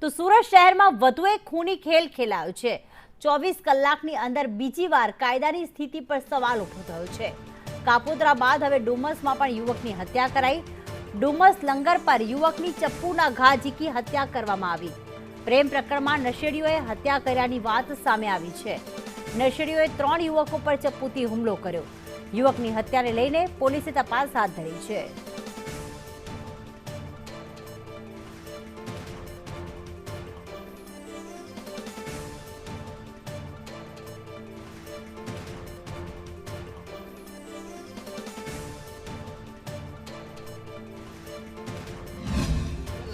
તો સુરત શહેરમાં વધુ એક ખૂની ખેલ ખેલાયો છે। 24 કલાકની અંદર બીજી વાર કાયદાની સ્થિતિ પર સવાલ ઉભો થયો છે। કાપોદ્રા બાદ હવે ડુમસમાં પણ યુવકની હત્યા કરાઈ। ડુમસ લંગર પર યુવકની ચપ્પુના ઘા ઝીકી હત્યા કરવામાં આવી। પ્રેમ પ્રકરણમાં નશેડીઓએ હત્યા કર્યાની વાત સામે આવી છે। નશેડીઓએ 3 યુવકો પર ચપ્પુથી હુમલો કર્યો। યુવકની હત્યાને લઈને પોલીસે તપાસ હાથ ધરી છે।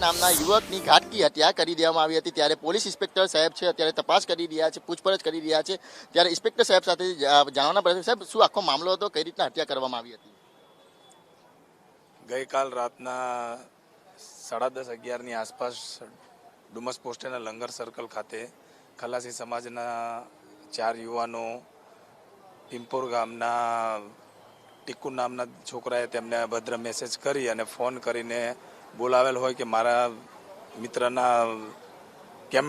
નામના યુવકની ઘાતકી હત્યા કરી દેવામાં આવી હતી। ત્યારે પોલીસ ઇન્સ્પેક્ટર સાહેબ છે અત્યારે તપાસ કરી રહ્યા છે, પૂછપરછ કરી રહ્યા છે। ત્યારે ઇન્સ્પેક્ટર સાહેબ સાથે જાણવાના પ્રયત્ન, સાહેબ શું આખો મામલો હતો, કઈ રીતના હત્યા કરવામાં આવી હતી? ગઈકાલ રાતના 10:30-11ની આસપાસ ડુમસ પોસ્ટેના લંગર સર્કલ ખાતે ખલાસી સમાજના 4 યુવાનો પિંપોર ગામના ટીકુ નામના છોકરાએ તેમને અભદ્ર મેસેજ કરી અને ફોન કરીને બોલાવેલ હોય કે મારા મિત્રના કેમ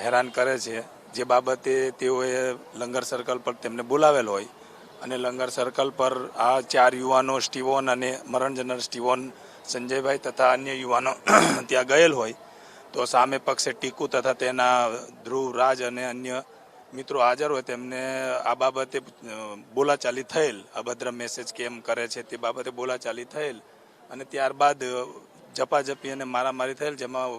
હેરાન કરે છે, જે બાબતે તેઓએ લંગર સર્કલ પર તેમને બોલાવેલ હોય અને લંગર સર્કલ પર આ 4 યુવાનો સ્ટીવન અને મરણ જનાર સ્ટીવન સંજયભાઈ તથા અન્ય યુવાનો ત્યાં ગયેલ હોય તો સામે પક્ષે ટીકુ તથા તેના ધ્રુવ, રાજ અને અન્ય મિત્રો હાજર હોય તેમને આ બાબતે બોલાચાલી થયેલ, અભદ્ર મેસેજ કેમ કરે છે તે બાબતે બોલાચાલી થયેલ અને ત્યારબાદ ઝપાઝપી અને મારામારી થયેલ, જેમાં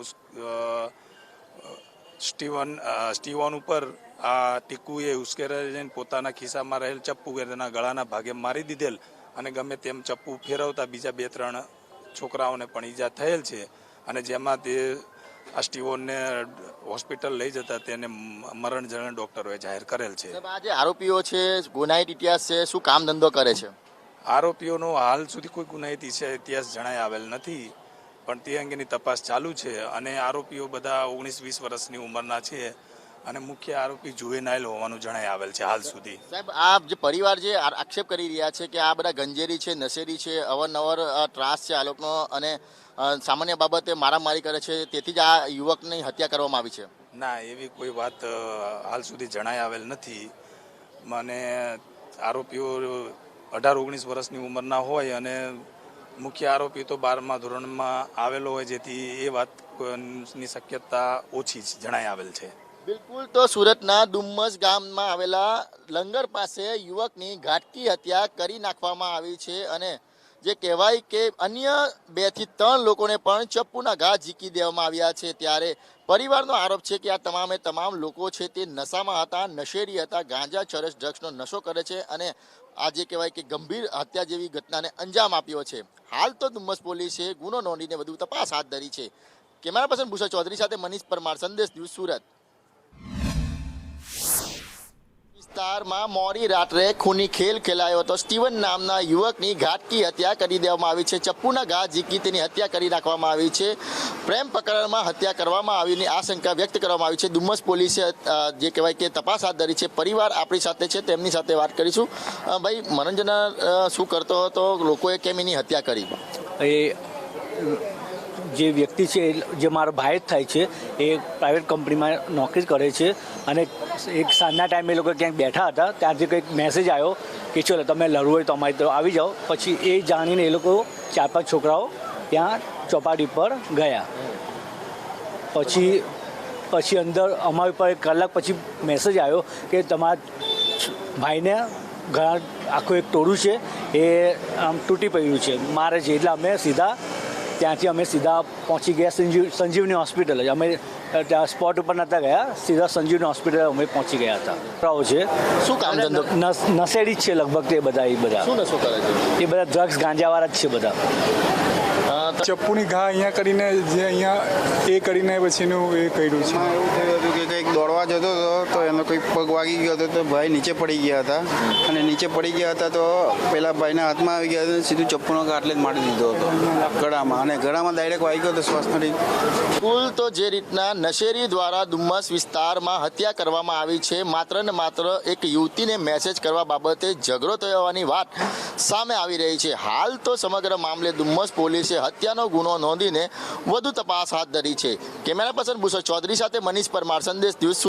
સ્ટીવન ઉપર આ ટીકુએ ઉશ્કેરાઈ જઈને પોતાના ખિસ્સામાં રહેલ ચપ્પુ તેના ગળાના ભાગે મારી દીધેલ અને ગમે તેમ ચપ્પુ ફેરવતા બીજા 2-3 છોકરાઓને પણ ઈજા થયેલ છે અને જેમાં તે આ સ્ટીવનને હોસ્પિટલ લઈ જતા તેને મરણ જનાર ડોક્ટરોએ જાહેર કરેલ છે। આ જે આરોપીઓ છે, ગુનાહિત ઇતિહાસ છે, શું કામ ધંધો કરે છે? આરોપીઓનો હાલ સુધી કોઈ ગુનાહિત ઇતિહાસ જણાઈ આવેલ નથી, પણ તે અંગેની તપાસ ચાલુ છે અને આરોપીઓ બધા 19-20 વર્ષની ઉંમરના છે અને મુખ્ય આરોપી જુવેનાઇલ હોવાનું જણાઈ આવેલ છે હાલ સુધી। સાહેબ, આ જે પરિવાર જે આક્ષેપ કરી રહ્યા છે કે આ બધા ગંજેરી છે, નશેડી છે, અવારનવાર ત્રાસ છે આ લોકોનો અને સામાન્ય બાબતે મારામારી કરે છે, તેથી જ આ યુવકની હત્યા કરવામાં આવી છે? ના, એવી કોઈ વાત હાલ સુધી જણાઈ આવેલ નથી। મને આરોપીઓ 18-19 વર્ષની ઉંમરના હોય અને મુખ્ય આરોપી તો 12મા ધોરણમાં આવેલો હોય, જેથી એ વાતની શક્યતા ઓછી જણાઈ આવેલ છે। બિલકુલ, તો સુરતના ડુમસ ગામમાં આવેલા લંગર પાસે યુવકની ઘાતકી હત્યા કરી નાખવામાં આવી છે અને જે કહેવાય કે અન્ય 2 થી 3 લોકોને પણ ચપ્પુના ઘા ઝીકી દેવામાં આવ્યા છે। ત્યારે પરિવારનો આરોપ છે કે આ તમામ લોકો છે તે નશામાં હતા, નશેડી હતા, ગાંજા, ચરસ, ડ્રગ્સનો નશો કરે છે અને આ જે કહેવાય કે ગંભીર હત્યા જેવી ઘટનાને અંજામ આપ્યો છે। હાલ તો ડુમસ પોલીસે ગુનો નોંધીને વધુ તપાસ હાથ ધરી છે। કેમેરા પર્સન ભૂષણ ચૌધરી સાથે મનીષ પરમાર, સંદેશ ન્યૂઝ, સુરત। વિસ્તારમાં મોડી રાત્રે ખૂની ખેલ ખેલાયો હતો। સ્ટીવન નામના યુવકની ઘાતકી હત્યા કરી દેવામાં આવી છે। ચપ્પુના ઘા ઝીકી તેની હત્યા કરી નાખવામાં આવી છે। પ્રેમ પ્રકરણમાં હત્યા કરવામાં આવીની આશંકા વ્યક્ત કરવામાં આવી છે। ડુમસ પોલીસે જે કહેવાય કે તપાસ હાથ ધરી છે। પરિવાર આપણી સાથે છે, તેમની સાથે વાત કરીશું। ભાઈ, મનોરંજન શું કરતો હતો, લોકોએ કેમ એની હત્યા કરી? એ જે વ્યક્તિ છે, જે મારો ભાઈ જ થાય છે, એ પ્રાઇવેટ કંપનીમાં નોકરી કરે છે અને એક સાંજના ટાઈમે એ લોકો ક્યાંક બેઠા હતા, ત્યાંથી કંઈક મેસેજ આવ્યો કે ચલો તમે લડવું હોય તો અમારી તરફ આવી જાઓ। પછી એ જાણીને એ લોકો 4-5 છોકરાઓ ત્યાં ચોપાટી પર ગયા। પછી અંદર અમારી પર 1 કલાક પછી મેસેજ આવ્યો કે તમારા ભાઈને ઘણા આખું એક ટોળું છે એ આમ તૂટી પડ્યું છે, મારે છે। એટલે અમે ત્યાંથી સીધા પહોંચી ગયા સંજીવની હોસ્પિટલ। અમે ત્યાં સ્પોટ ઉપર નહોતા ગયા, સીધા સંજીવની હોસ્પિટલ અમે પહોંચી ગયા હતા। છોકરાઓ છે, શું કામ ધંધો? નશેડી જ છે લગભગ તે બધા। શું નશો કરે છે? એ બધા ડ્રગ્સ, ગાંજાવાળા જ છે બધા। ચપ્પુની ઘા અહીંયા કરીને જે અહીંયા એ કરીને પછી એનું એ કર્યું છે। એવું થયું હતું કે કંઈક દોડવા જતો હતો તો એનો કંઈક પગ વાગી ગયો હતો તો ભાઈ નીચે પડી ગયા હતા અને નીચે પડી ગયા હતા તો પેલા ભાઈના હાથમાં આવી ગયા હતા, સીધું ચપ્પુનો ઘા એટલે જ મારી દીધો હતો ગળામાં અને ગળામાં ડાયરેક્ટ વાગી ગયો હતો શ્વાસ નથી। કુલ તો જે રીતના નશેરી દ્વારા ડુમસ વિસ્તારમાં હત્યા કરવામાં આવી છે, માત્ર ને માત્ર એક યુવતીને મેસેજ કરવા બાબતે ઝઘડો થયો હોવાની વાત સામે આવી રહી છે। હાલ તો સમગ્ર મામલે ડુમસ પોલીસે હત્યાનો ગુનો નોંધીને વધુ તપાસ હાથ ધરી છે। છે. કેમેરા પર્સન ભૂષણ ચૌધરી સાથે મનીષ પરમાર, સંદેશ ન્યૂઝ.